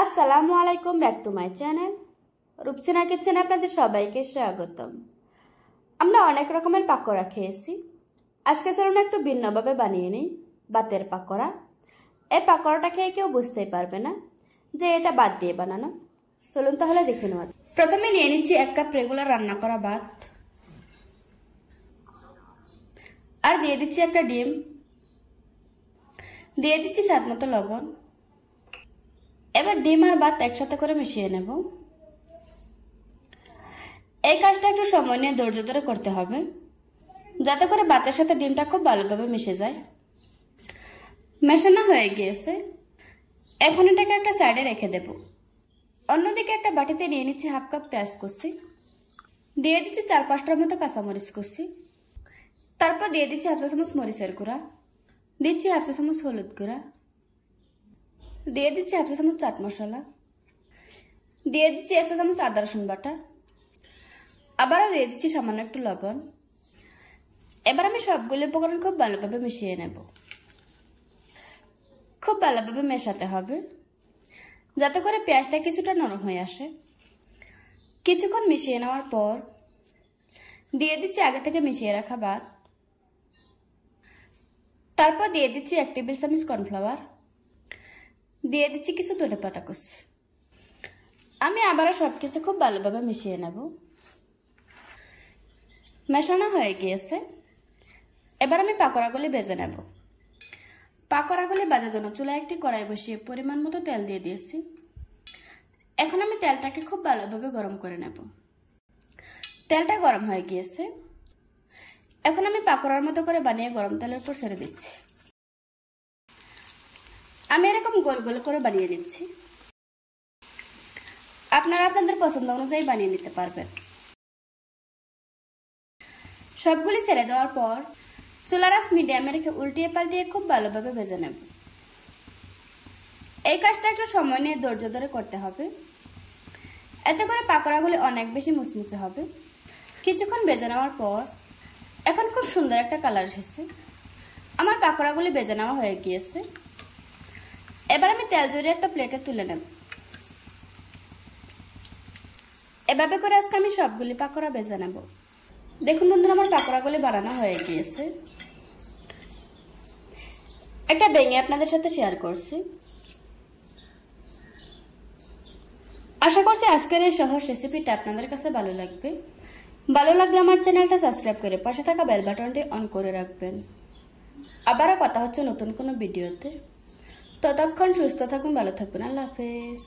আসসালামু আলাইকুম, back to my channel Rupsina কিচেনে আপনাদের সবাইকে স্বাগতম। আমরা অনেক রকমের পাকোড়া খেয়েছি। আজকে চলুন একটু ভিন্নভাবে বানিয়ে নিই বাতের পাকোড়া। এই পাকোড়াটা খেয়ে কেউ বুঝতেই পারবে না যে এটা বাত দিয়ে বানানো। চলুন তাহলে দেখে নেওয়া যাক। প্রথমে নিয়ে নিচ্ছি 1 কাপ রেগুলার রান্না করা ভাত, আর দিয়ে দিচ্ছি একটা ডিম, দিয়ে দিচ্ছি স্বাদ মতো লবণ। এবার ডিম আর ভাত একসাথে করে মিশিয়ে নেব। এই কাজটা একটু সময় নিয়ে ধৈর্য ধরে করতে হবে, যাতে করে ভাতের সাথে ডিমটা খুব ভালোভাবে মিশে যায়। মেশানো হয়ে গিয়েছে, এখন এটাকে একটা সাইডে রেখে দেব। অন্যদিকে একটা বাটিতে নিয়ে নিচ্ছি 1/2 কাপ পেঁয়াজ কুচি, দিয়ে দিচ্ছি 4-5টার মতো কাঁচামরিচ কুচি, তারপর দিয়ে দিচ্ছি 1/2 চা চামচ মরিচের গুঁড়া, দিচ্ছি 1/2 চা চামচ হলুদ গুঁড়া, দিয়ে দিচ্ছি 1/2 চা চামচ চাট মশলা, দিয়ে দিচ্ছি 1 চা চামচ আদা রসুন বাটা, আবারও দিয়ে দিচ্ছি সামান্য একটু লবণ। এবার আমি সবগুলো উপকরণ খুব ভালোভাবে মিশিয়ে নেব। খুব ভালোভাবে মেশাতে হবে, যাতে করে পেঁয়াজটা কিছুটা নরম হয়ে আসে। কিছুক্ষণ মিশিয়ে নেওয়ার পর দিয়ে দিচ্ছি আগে থেকে মিশিয়ে রাখা ভাত, তারপর দিয়ে দিচ্ছি 1 টেবিল চামচ কর্নফ্লাওয়ার, দিয়ে দিচ্ছি কিছু ধনেপাতা কুচি। আমি আবারও সবকিছু খুব ভালোভাবে মিশিয়ে নেব। মেশানো হয়ে গিয়েছে, এবার আমি পাকোড়াগুলি ভেজে নেব। পাকোড়াগুলি ভাজার জন্য চুলায় একটি কড়াই বসিয়ে পরিমাণ মতো তেল দিয়ে দিয়েছি। এখন আমি তেলটাকে খুব ভালোভাবে গরম করে নেব। তেলটা গরম হয়ে গিয়েছে, এখন আমি পাকোড়ার মতো করে বানিয়ে গরম তেলের উপর ছেড়ে দিচ্ছি। আমি এরকম গোল গোল করে বানিয়ে নিচ্ছি। আপনারা আপনাদের পছন্দ অনুযায়ী বানিয়ে নিতে পারবেন। সবগুলি ছেড়ে দেওয়ার পর চুলার আঁচ মিডিয়ামে রেখে উল্টিয়ে পাল্টিয়ে খুব ভালোভাবে ভেজে নেব। এই কাজটা একটু সময় নিয়ে ধৈর্য ধরে করতে হবে, এতে করে পাকোড়াগুলি অনেক বেশি মুচমুচে হবে। কিছুক্ষণ ভেজে নেওয়ার পর এখন খুব সুন্দর একটা কালার এসেছে। আমার পাকোড়াগুলি ভেজে নেওয়া হয়ে গিয়েছে। এবার আমি তেল ঝরিয়ে একটা প্লেটে তুলে নেব। এভাবে করে আজকে আমি সবগুলি পাকোড়া ভেজে নেব। দেখুন বন্ধুরা, আমার পাকোড়াগুলি বানানো হয়ে গিয়েছে। একটা ভেঙে আপনাদের সাথে শেয়ার করছি। আশা করছি আজকের এই সহজ রেসিপিটা আপনাদের কাছে ভালো লাগবে। ভালো লাগলে আমার চ্যানেলটা সাবস্ক্রাইব করে পাশে থাকা বেল বাটনটি অন করে রাখবেন। আবারও কথা হচ্ছে নতুন কোনো ভিডিওতে। ততক্ষণ সুস্থ থাকুন, ভালো থাকবেন। আল্লাহ হাফেজ।